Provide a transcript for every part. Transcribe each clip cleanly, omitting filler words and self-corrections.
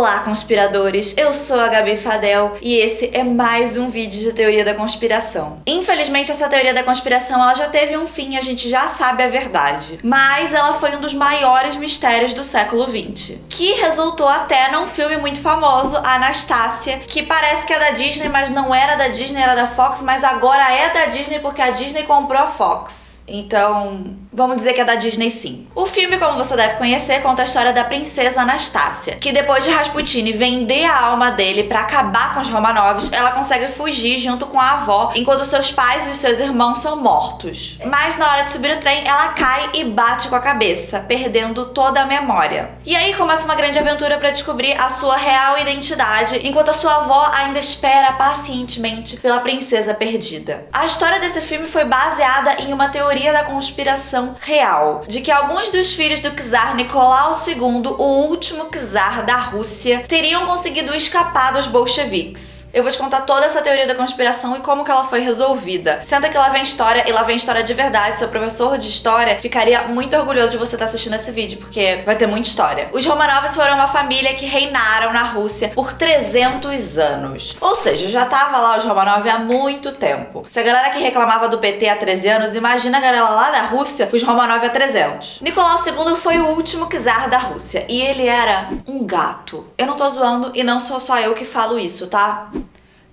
Olá, conspiradores! Eu sou a Gabi Fadel e esse é mais um vídeo de teoria da conspiração. Infelizmente, essa teoria da conspiração ela já teve um fim, a gente já sabe a verdade. Mas ela foi um dos maiores mistérios do século XX, que resultou até num filme muito famoso, Anastácia, que parece que é da Disney, mas não era da Disney, era da Fox, mas agora é da Disney porque a Disney comprou a Fox. Então, vamos dizer que é da Disney sim. O filme, como você deve conhecer, conta a história da princesa Anastácia, que depois de Rasputin vender a alma dele pra acabar com os Romanovs, ela consegue fugir junto com a avó, enquanto seus pais e os seus irmãos são mortos. Mas na hora de subir o trem, ela cai e bate com a cabeça, perdendo toda a memória. E aí começa uma grande aventura pra descobrir a sua real identidade, enquanto a sua avó ainda espera pacientemente pela princesa perdida. A história desse filme foi baseada em uma teoria da conspiração real, de que alguns dos filhos do czar Nicolau II, o último czar da Rússia, teriam conseguido escapar dos bolcheviques. Eu vou te contar toda essa teoria da conspiração e como que ela foi resolvida. Senta que lá vem história, e lá vem história de verdade. Seu professor de história ficaria muito orgulhoso de você estar assistindo esse vídeo, porque vai ter muita história. Os Romanovs foram uma família que reinaram na Rússia por 300 anos. Ou seja, já tava lá os Romanov há muito tempo. Se a galera que reclamava do PT há 13 anos, imagina a galera lá da Rússia, os Romanov há 300. Nicolau II foi o último czar da Rússia, e ele era um gato. Eu não tô zoando, e não sou só eu que falo isso, tá?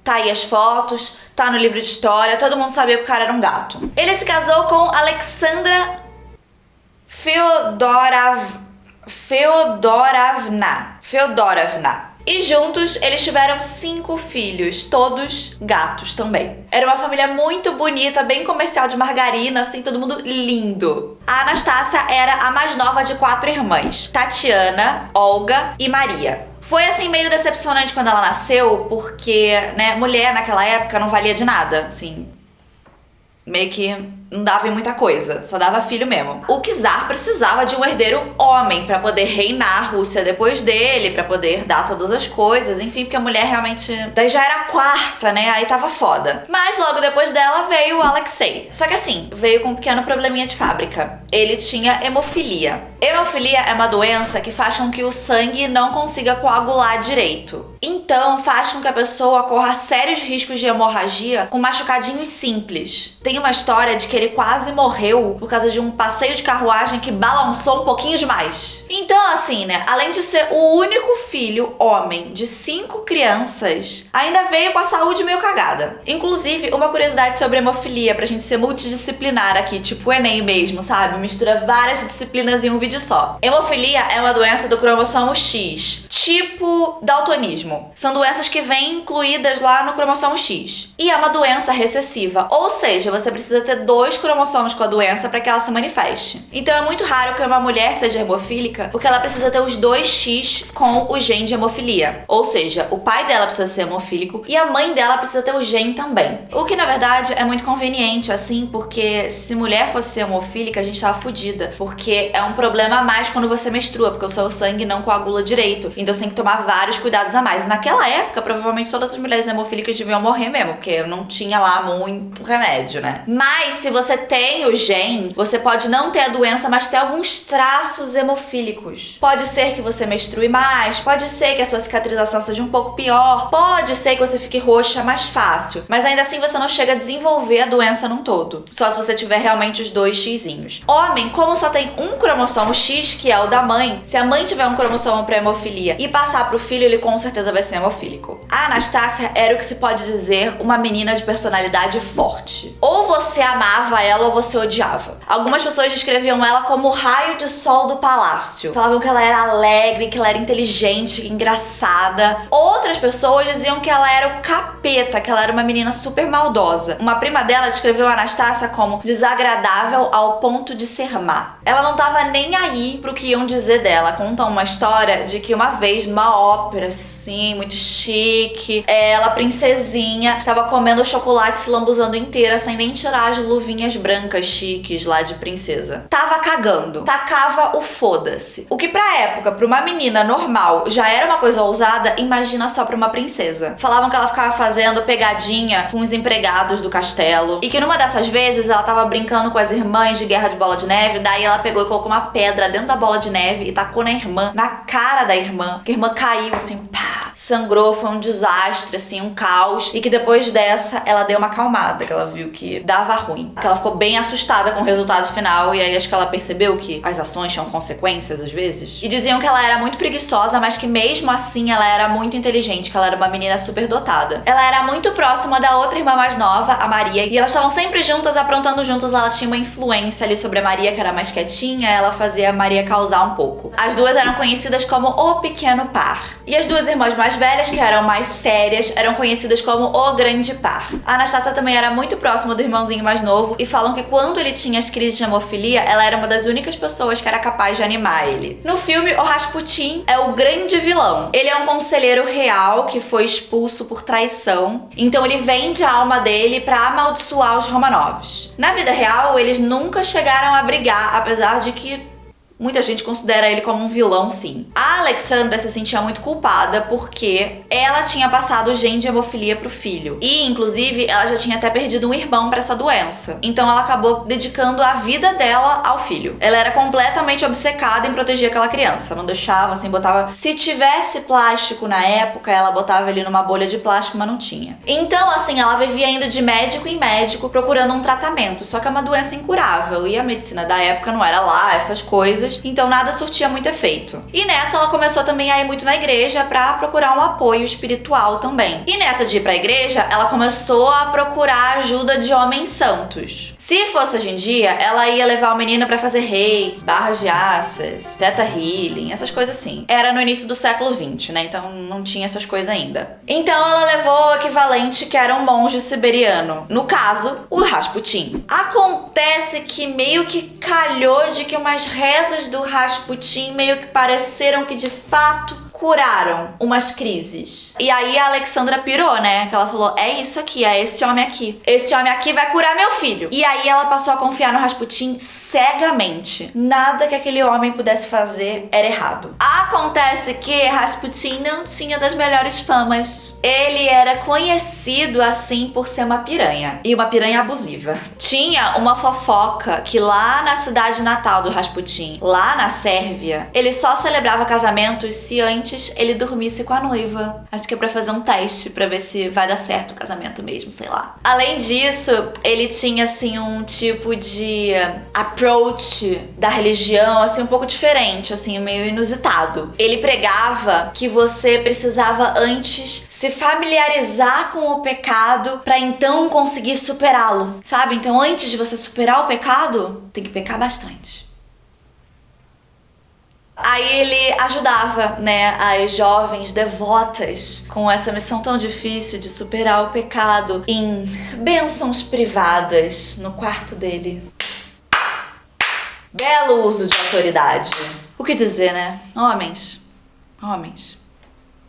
Tá aí as fotos, tá no livro de história, todo mundo sabia que o cara era um gato. Ele se casou com Alexandra Feodorovna. E juntos eles tiveram 5 filhos, todos gatos também. Era uma família muito bonita, bem comercial de margarina, assim, todo mundo lindo. A Anastácia era a mais nova de 4 irmãs, Tatiana, Olga e Maria. Foi assim meio decepcionante quando ela nasceu, porque, né, mulher naquela época não valia de nada, assim, meio que não dava em muita coisa, só dava filho mesmo. O czar precisava de um herdeiro homem pra poder reinar a Rússia depois dele, pra poder dar todas as coisas, enfim, porque a mulher realmente... Daí já era a 4ª, né, aí tava foda. Mas logo depois dela veio o Alexei. Só que assim, veio com um pequeno probleminha de fábrica. Ele tinha hemofilia. Hemofilia é uma doença que faz com que o sangue não consiga coagular direito. Então faz com que a pessoa corra sérios riscos de hemorragia com machucadinhos simples. Tem uma história de que ele quase morreu por causa de um passeio de carruagem que balançou um pouquinho demais. Então, assim, né, além de ser o único filho homem de 5 crianças, ainda veio com a saúde meio cagada. Inclusive, uma curiosidade sobre hemofilia, pra gente ser multidisciplinar aqui, tipo o Enem mesmo, sabe? Mistura várias disciplinas em um vídeo só. Hemofilia é uma doença do cromossomo X, tipo daltonismo. São doenças que vêm incluídas lá no cromossomo X. E é uma doença recessiva, ou seja, você precisa ter 2 cromossomos com a doença para que ela se manifeste. Então é muito raro que uma mulher seja hemofílica, porque ela precisa ter os 2X com o gene de hemofilia. Ou seja, o pai dela precisa ser hemofílico e a mãe dela precisa ter o gene também. O que na verdade é muito conveniente, assim, porque se mulher fosse ser hemofílica, a gente tava fodida. Porque é um problema a mais quando você menstrua, porque o seu sangue não coagula direito. Então você tem que tomar vários cuidados a mais. Naquela época, provavelmente todas as mulheres hemofílicas deviam morrer mesmo, porque não tinha lá muito remédio, né? Mas se você tem o gene, você pode não ter a doença, mas ter alguns traços hemofílicos. Pode ser que você menstrue mais, pode ser que a sua cicatrização seja um pouco pior, pode ser que você fique roxa mais fácil, mas ainda assim você não chega a desenvolver a doença num todo. Só se você tiver realmente os 2 xizinhos. Homem, como só tem um cromossomo X, que é o da mãe, se a mãe tiver um cromossomo para hemofilia e passar pro filho, ele com certeza vai ser hemofílico. A Anastácia era o que se pode dizer uma menina de personalidade forte. Ou você amava ela ou você odiava. Algumas pessoas descreviam ela como o raio de sol do palácio. Falavam que ela era alegre, que ela era inteligente, engraçada. Outras pessoas diziam que ela era o capeta, que ela era uma menina super maldosa. Uma prima dela descreveu a Anastácia como desagradável ao ponto de ser má. Ela não tava nem aí pro que iam dizer dela. Contam uma história de que uma vez numa ópera, assim, muito chique, ela, princesinha, tava comendo chocolate, se lambuzando inteira, sem nem tirar as luvinhas roupinhas brancas chiques lá de princesa. Tava cagando. Tacava o foda-se. O que pra época, pra uma menina normal, já era uma coisa ousada, imagina só pra uma princesa. Falavam que ela ficava fazendo pegadinha com os empregados do castelo. E que numa dessas vezes ela tava brincando com as irmãs de Guerra de Bola de Neve, daí ela pegou e colocou uma pedra dentro da bola de neve e tacou na irmã, na cara da irmã, que a irmã caiu assim, pá, sangrou, foi um desastre, assim, um caos, e que depois dessa ela deu uma acalmada, que ela viu que dava ruim, que ela ficou bem assustada com o resultado final, e aí acho que ela percebeu que as ações tinham consequências às vezes, e diziam que ela era muito preguiçosa, mas que mesmo assim ela era muito inteligente, que ela era uma menina super dotada. Ela era muito próxima da outra irmã mais nova, a Maria, e elas estavam sempre juntas, aprontando juntas. Ela tinha uma influência ali sobre a Maria, que era mais quietinha, ela fazia a Maria causar um pouco. As duas eram conhecidas como o pequeno par. E as duas irmãs mais velhas, que eram mais sérias, eram conhecidas como o grande par. A Anastácia também era muito próxima do irmãozinho mais novo, e falam que quando ele tinha as crises de hemofilia, ela era uma das únicas pessoas que era capaz de animar ele. No filme, o Rasputin é o grande vilão. Ele é um conselheiro real que foi expulso por traição, então ele vende a alma dele pra amaldiçoar os Romanovs. Na vida real, eles nunca chegaram a brigar, apesar de que muita gente considera ele como um vilão, sim. A Alexandra se sentia muito culpada porque ela tinha passado o gene de hemofilia pro filho. E, inclusive, ela já tinha até perdido um irmão pra essa doença. Então ela acabou dedicando a vida dela ao filho. Ela era completamente obcecada em proteger aquela criança. Não deixava, assim, botava... Se tivesse plástico na época, ela botava ele numa bolha de plástico, mas não tinha. Então, assim, ela vivia indo de médico em médico procurando um tratamento. Só que é uma doença incurável. E a medicina da época não era lá, essas coisas. Então nada surtia muito efeito. E nessa ela começou também a ir muito na igreja pra procurar um apoio espiritual também. E nessa de ir pra igreja, ela começou a procurar ajuda de homens santos. Se fosse hoje em dia, ela ia levar o menino pra fazer reiki, barras de access, theta healing, essas coisas assim. Era no início do século XX, né? Então não tinha essas coisas ainda. Então ela levou o equivalente, que era um monge siberiano. No caso, o Rasputin. Acontece que meio que calhou de que umas rezas do Rasputin meio que pareceram que de fato curaram umas crises. E aí a Alexandra pirou, né? Que ela falou, é isso aqui, é esse homem aqui. Esse homem aqui vai curar meu filho. E aí ela passou a confiar no Rasputin cegamente. Nada que aquele homem pudesse fazer era errado. Acontece que Rasputin não tinha das melhores famas. Ele era conhecido assim por ser uma piranha. E uma piranha abusiva. Tinha uma fofoca que lá na cidade natal do Rasputin, lá na Sérvia, ele só celebrava casamentos se antes ele dormisse com a noiva. Acho que é pra fazer um teste pra ver se vai dar certo o casamento mesmo, sei lá. Além disso, ele tinha assim um tipo de approach da religião assim um pouco diferente, assim, meio inusitado. Ele pregava que você precisava antes se familiarizar com o pecado pra então conseguir superá-lo, sabe? Então antes de você superar o pecado, tem que pecar bastante. Aí ele ajudava, né, as jovens devotas com essa missão tão difícil de superar o pecado em bênçãos privadas no quarto dele. Belo uso de autoridade. O que dizer, né? Homens.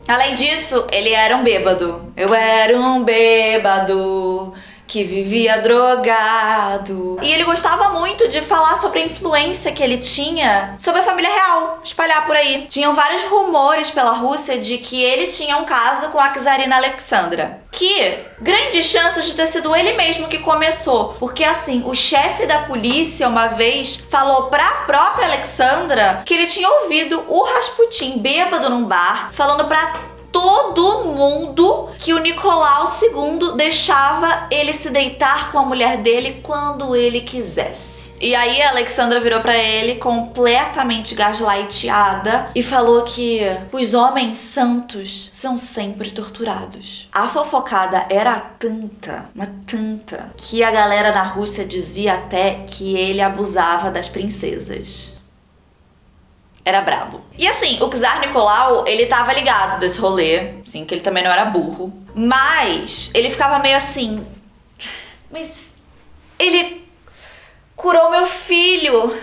Além disso, ele era um bêbado. Eu era um bêbado que vivia drogado. E ele gostava muito de falar sobre a influência que ele tinha sobre a família real, espalhar por aí. Tinham vários rumores pela Rússia de que ele tinha um caso com a czarina Alexandra. Que grandes chances de ter sido ele mesmo que começou. Porque assim, o chefe da polícia uma vez falou pra própria Alexandra que ele tinha ouvido o Rasputin bêbado num bar, falando pra todo mundo que o Nicolau II deixava ele se deitar com a mulher dele quando ele quisesse. E aí a Alexandra virou pra ele completamente gaslighteada e falou que os homens santos são sempre torturados. A fofocada era tanta, mas tanta, que a galera na Rússia dizia até que ele abusava das princesas. Era brabo. E assim, o czar Nicolau, ele tava ligado desse rolê, assim, que ele também não era burro. Mas ele ficava meio assim, mas ele curou meu filho.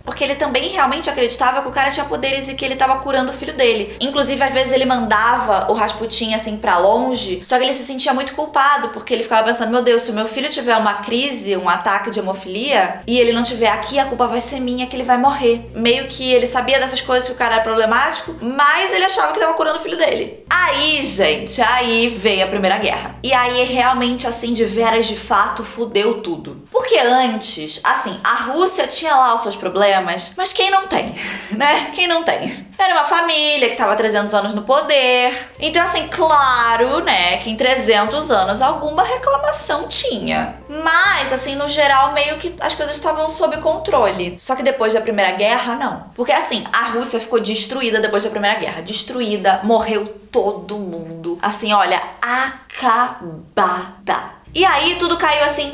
Porque ele também realmente acreditava que o cara tinha poderes e que ele tava curando o filho dele. Inclusive, às vezes ele mandava o Rasputin, assim, pra longe, só que ele se sentia muito culpado, porque ele ficava pensando, meu Deus, se o meu filho tiver uma crise, um ataque de hemofilia, e ele não tiver aqui, a culpa vai ser minha, que ele vai morrer. Meio que ele sabia dessas coisas, que o cara era problemático, mas ele achava que tava curando o filho dele. Aí, gente, aí veio a Primeira Guerra. E aí, realmente, assim, de veras, de fato, fudeu tudo. Porque antes, assim, a Rússia tinha lá os seus problemas, mas quem não tem, né? Quem não tem? Era uma família que tava 300 anos no poder. Então, assim, claro, né, que em 300 anos alguma reclamação tinha. Mas, assim, no geral, meio que as coisas estavam sob controle. Só que depois da Primeira Guerra, não. Porque, assim, a Rússia ficou destruída depois da Primeira Guerra. Destruída, morreu todo mundo. Assim, olha, acabada. E aí tudo caiu, assim,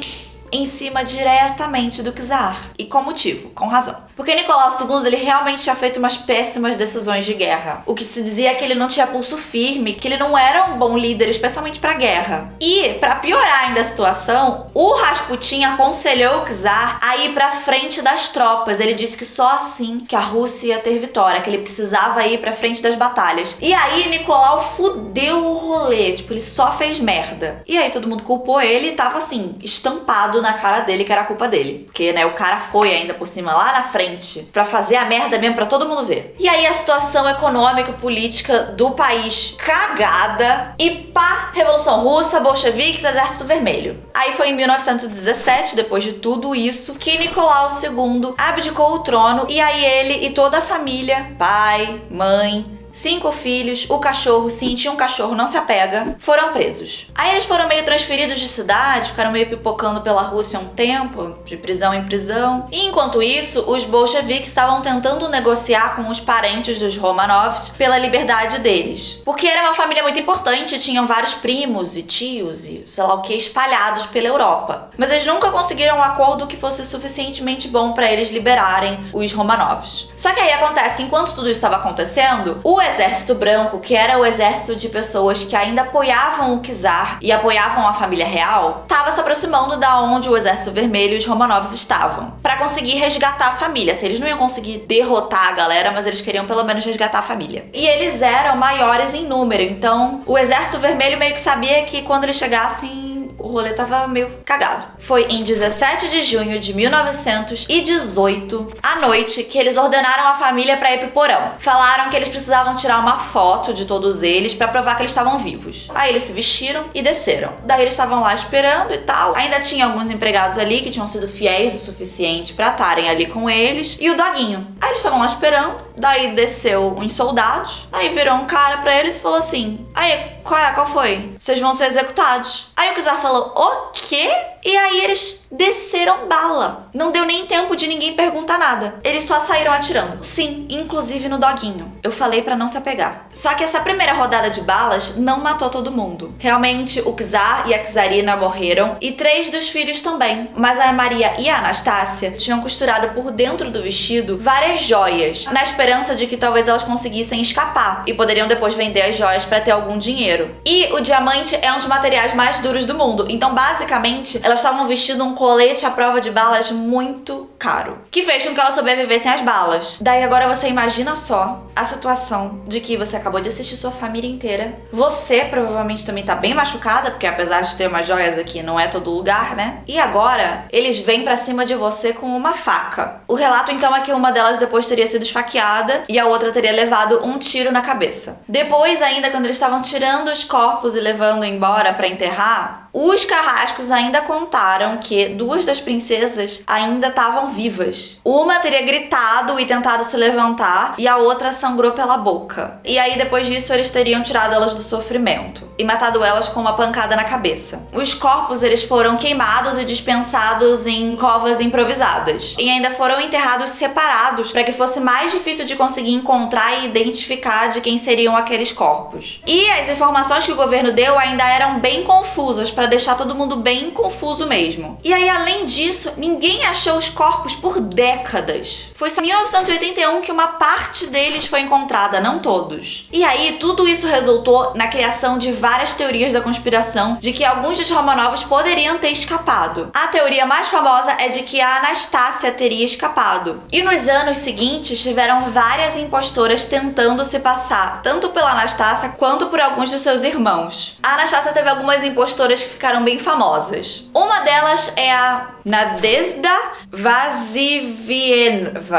em cima diretamente do czar. E com motivo, com razão. Porque Nicolau II, ele realmente tinha feito umas péssimas decisões de guerra. O que se dizia é que ele não tinha pulso firme, que ele não era um bom líder, especialmente pra guerra. E, pra piorar ainda a situação, o Rasputin aconselhou o czar a ir pra frente das tropas. Ele disse que só assim que a Rússia ia ter vitória, que ele precisava ir pra frente das batalhas. E aí, Nicolau fudeu o rolê, tipo, ele só fez merda. E aí, todo mundo culpou ele e tava, assim, estampado na cara dele que era a culpa dele. Porque, né, o cara foi ainda por cima, lá na frente, pra fazer a merda mesmo, pra todo mundo ver. E aí a situação econômica e política do país cagada. E pá, Revolução Russa, bolcheviques, Exército Vermelho. Aí foi em 1917, depois de tudo isso, que Nicolau II abdicou o trono. E aí ele e toda a família, pai, mãe, 5 filhos, o cachorro, sim, tinha um cachorro, não se apega, foram presos. Aí eles foram meio transferidos de cidade, ficaram meio pipocando pela Rússia um tempo, de prisão em prisão. E enquanto isso, os bolcheviques estavam tentando negociar com os parentes dos Romanovs pela liberdade deles. Porque era uma família muito importante, tinham vários primos e tios e sei lá o que espalhados pela Europa. Mas eles nunca conseguiram um acordo que fosse suficientemente bom para eles liberarem os Romanovs. Só que aí acontece que enquanto tudo isso estava acontecendo, o Exército Branco, que era o exército de pessoas que ainda apoiavam o czar e apoiavam a família real, estava se aproximando da onde o Exército Vermelho e os Romanovs estavam, para conseguir resgatar a família. Se eles não iam conseguir derrotar a galera, mas eles queriam pelo menos resgatar a família. E eles eram maiores em número, então o Exército Vermelho meio que sabia que quando eles chegassem, o rolê tava meio cagado. Foi em 17 de junho de 1918, à noite, que eles ordenaram a família pra ir pro porão. Falaram que eles precisavam tirar uma foto de todos eles pra provar que eles estavam vivos. Aí eles se vestiram e desceram. Daí eles estavam lá esperando e tal. Ainda tinha alguns empregados ali que tinham sido fiéis o suficiente pra estarem ali com eles. E o doguinho. Aí eles estavam lá esperando. Daí desceu uns soldados. Aí virou um cara pra eles e falou assim: aí, qual foi? Vocês vão ser executados. Aí o czar falou: o quê? E aí eles desceram bala. Não deu nem tempo de ninguém perguntar nada. Eles só saíram atirando. Sim, inclusive no doguinho. Eu falei pra não se apegar. Só que essa primeira rodada de balas não matou todo mundo. Realmente, o czar e a czarina morreram e 3 dos filhos também. Mas a Maria e a Anastácia tinham costurado por dentro do vestido várias joias, na esperança de que talvez elas conseguissem escapar e poderiam depois vender as joias pra ter algum dinheiro. E o diamante é um dos materiais mais duros do mundo. Então, basicamente, elas estavam vestindo um colete à prova de balas muito caro, que fez com que elas sobrevivessem às balas. Daí agora você imagina só a situação de que você acabou de assistir sua família inteira. Você provavelmente também tá bem machucada, porque apesar de ter umas joias aqui, não é todo lugar, né? E agora, eles vêm pra cima de você com uma faca. O relato então é que uma delas depois teria sido esfaqueada e a outra teria levado um tiro na cabeça. Depois ainda, quando eles estavam tirando os corpos e levando embora pra enterrar, os carrascos ainda contaram que 2 das princesas ainda estavam vivas. Uma teria gritado e tentado se levantar e a outra sangrou pela boca. E aí depois disso eles teriam tirado elas do sofrimento e matado elas com uma pancada na cabeça. Os corpos eles foram queimados e dispensados em covas improvisadas. E ainda foram enterrados separados para que fosse mais difícil de conseguir encontrar e identificar de quem seriam aqueles corpos. E as informações que o governo deu ainda eram bem confusas, para deixar todo mundo bem confuso mesmo. E aí, além disso, ninguém achou os corpos corpos por décadas. Foi só em 1981 que uma parte deles foi encontrada, não todos. E aí, tudo isso resultou na criação de várias teorias da conspiração de que alguns dos Romanovs poderiam ter escapado. A teoria mais famosa é de que a Anastácia teria escapado. E nos anos seguintes, tiveram várias impostoras tentando se passar, tanto pela Anastácia quanto por alguns dos seus irmãos. A Anastácia teve algumas impostoras que ficaram bem famosas. Uma delas é a Nadezhda Vassilyevna.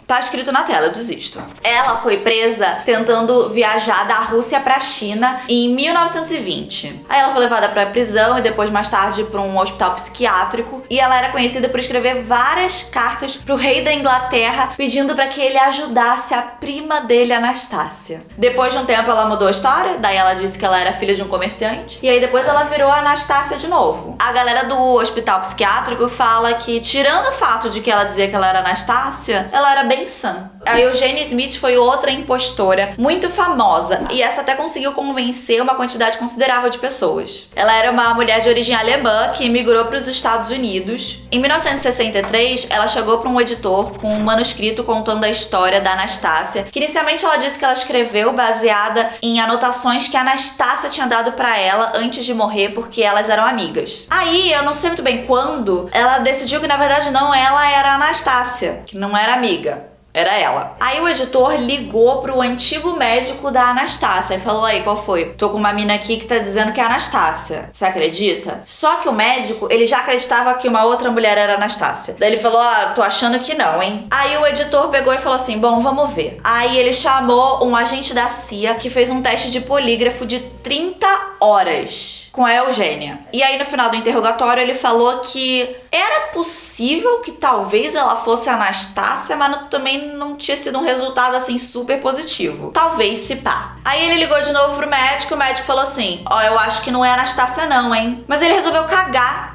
Tá escrito na tela, eu desisto. Ela foi presa tentando viajar da Rússia pra China em 1920. Aí ela foi levada pra prisão e depois, mais tarde, pra um hospital psiquiátrico. E ela era conhecida por escrever várias cartas pro rei da Inglaterra pedindo pra que ele ajudasse a prima dele, Anastácia. Depois de um tempo, ela mudou a história. Daí ela disse que ela era filha de um comerciante. E aí depois ela virou a Anastácia de novo. A galera do hospital psiquiátrico fala que, tirando o fato de que ela dizia que ela era Anastácia, ela era bem sã. A Eugenie Smith foi outra impostora muito famosa e essa até conseguiu convencer uma quantidade considerável de pessoas. Ela era uma mulher de origem alemã que migrou para os Estados Unidos. Em 1963, ela chegou para um editor com um manuscrito contando a história da Anastácia, que inicialmente ela disse que ela escreveu baseada em anotações que a Anastácia tinha dado para ela antes de morrer, porque elas eram amigas. Aí, eu não sei muito bem quando, ela decidiu que na verdade não ela era a Anastácia, que não era amiga. Era ela. Aí o editor ligou pro antigo médico da Anastácia e falou: aí, qual foi? Tô com uma mina aqui que tá dizendo que é a Anastácia. Você acredita? Só que o médico, ele já acreditava que uma outra mulher era a Anastácia. Daí ele falou: tô achando que não, hein? Aí o editor pegou e falou assim: bom, vamos ver. Aí ele chamou um agente da CIA que fez um teste de polígrafo de 30 horas com a Eugênia. E aí no final do interrogatório ele falou que era possível que talvez ela fosse a Anastácia, mas também não tinha sido um resultado assim super positivo. Talvez se pá. Aí ele ligou de novo pro médico, o médico falou assim: eu acho que não é a Anastácia não, hein? Mas ele resolveu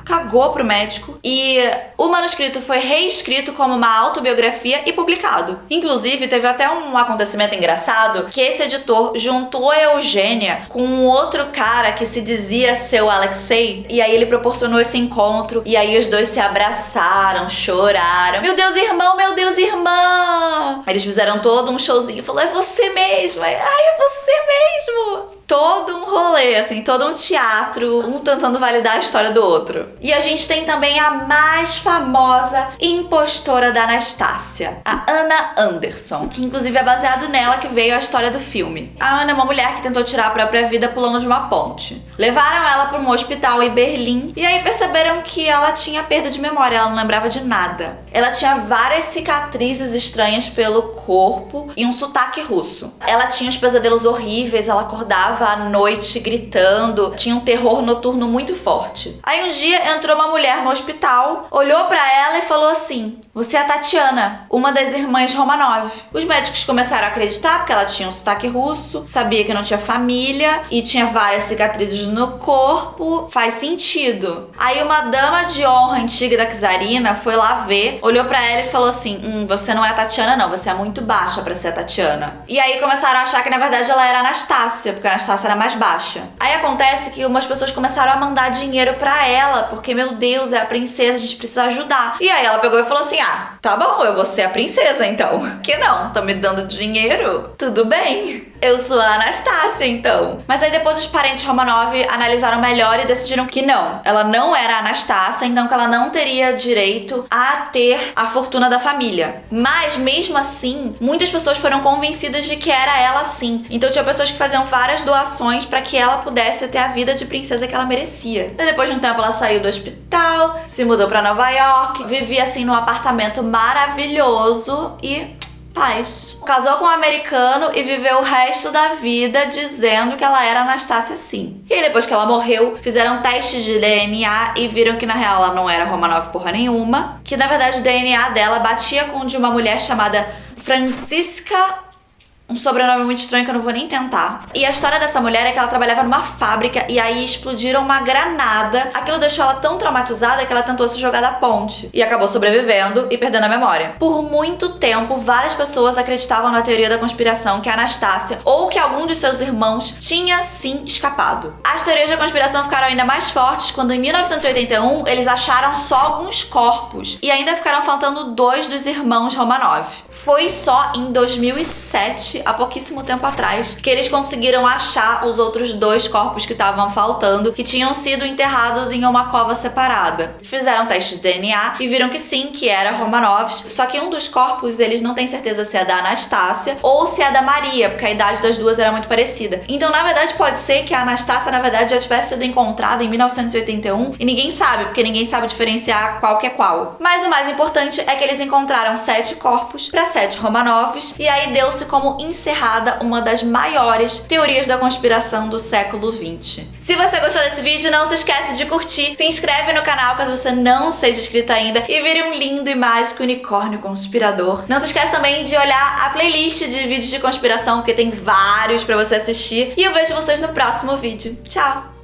cagou pro médico e o manuscrito foi reescrito como uma autobiografia e publicado. Inclusive, teve até um acontecimento engraçado que esse editor juntou a Eugênia com um outro cara que se dizia ser o Alexei, e aí ele proporcionou esse encontro, e aí os dois se abraçaram, choraram. Meu Deus, irmão, meu Deus, irmã! Eles fizeram todo um showzinho, falou: é você mesmo, ai, é você mesmo! Todo um rolê, assim, todo um teatro, um tentando validar a história do outro. E a gente tem também a mais famosa impostora da Anastácia, a Anna Anderson, que inclusive é baseado nela que veio a história do filme. A Anna é uma mulher que tentou tirar a própria vida pulando de uma ponte. Levaram ela para um hospital em Berlim e aí perceberam que ela tinha perda de memória, ela não lembrava de nada. Ela tinha várias cicatrizes estranhas pelo corpo e um sotaque russo. Ela tinha uns pesadelos horríveis, ela acordava à noite gritando, tinha um terror noturno muito forte. Aí um dia entrou uma mulher no hospital, olhou pra ela e falou assim: você é a Tatiana, uma das irmãs Romanov. Os médicos começaram a acreditar porque ela tinha um sotaque russo, sabia que não tinha família e tinha várias cicatrizes no corpo, faz sentido. Aí uma dama de honra antiga da czarina foi lá ver, olhou pra ela e falou assim: você não é a Tatiana não, você é muito baixa pra ser a Tatiana. E aí começaram a achar que na verdade ela era a Anastácia, porque a Anastácia era mais baixa. Aí acontece que umas pessoas começaram a mandar dinheiro pra ela, porque, meu Deus, é a princesa, a gente precisa ajudar. E aí ela pegou e falou assim: tá bom, eu vou ser a princesa então. Que não? Tão me dando dinheiro? Tudo bem. Eu sou a Anastácia, então. Mas aí depois os parentes Romanov analisaram melhor e decidiram que não. Ela não era a Anastácia, então que ela não teria direito a ter a fortuna da família. Mas mesmo assim, muitas pessoas foram convencidas de que era ela sim. Então tinha pessoas que faziam várias doações para que ela pudesse ter a vida de princesa que ela merecia. E depois de um tempo ela saiu do hospital, se mudou para Nova York, vivia assim num apartamento maravilhoso e paz. Casou com um americano e viveu o resto da vida dizendo que ela era Anastácia sim. E aí depois que ela morreu, fizeram testes de DNA e viram que na real ela não era Romanov porra nenhuma, que na verdade o DNA dela batia com o de uma mulher chamada Franziska um sobrenome muito estranho que eu não vou nem tentar. E a história dessa mulher é que ela trabalhava numa fábrica e aí explodiram uma granada. Aquilo deixou ela tão traumatizada que ela tentou se jogar da ponte e acabou sobrevivendo e perdendo a memória. Por muito tempo, várias pessoas acreditavam na teoria da conspiração que a Anastácia ou que algum de seus irmãos tinha sim escapado. As teorias da conspiração ficaram ainda mais fortes quando em 1981 eles acharam só alguns corpos e ainda ficaram faltando 2 dos irmãos Romanov. Foi só em 2007, há pouquíssimo tempo atrás, que eles conseguiram achar os outros 2 corpos que estavam faltando, que tinham sido enterrados em uma cova separada. Fizeram teste de DNA e viram que sim, que era Romanovs, só que um dos corpos eles não têm certeza se é da Anastácia ou se é da Maria, porque a idade das duas era muito parecida. Então, na verdade, pode ser que a Anastácia, na verdade, já tivesse sido encontrada em 1981 e ninguém sabe, porque ninguém sabe diferenciar qual que é qual. Mas o mais importante é que eles encontraram 7 corpos para 7 Romanovs e aí deu-se como encerrada uma das maiores teorias da conspiração do século XX. Se você gostou desse vídeo, não se esquece de curtir, se inscreve no canal caso você não seja inscrito ainda e vire um lindo e mágico unicórnio conspirador. Não se esquece também de olhar a playlist de vídeos de conspiração, porque tem vários pra você assistir. E eu vejo vocês no próximo vídeo. Tchau!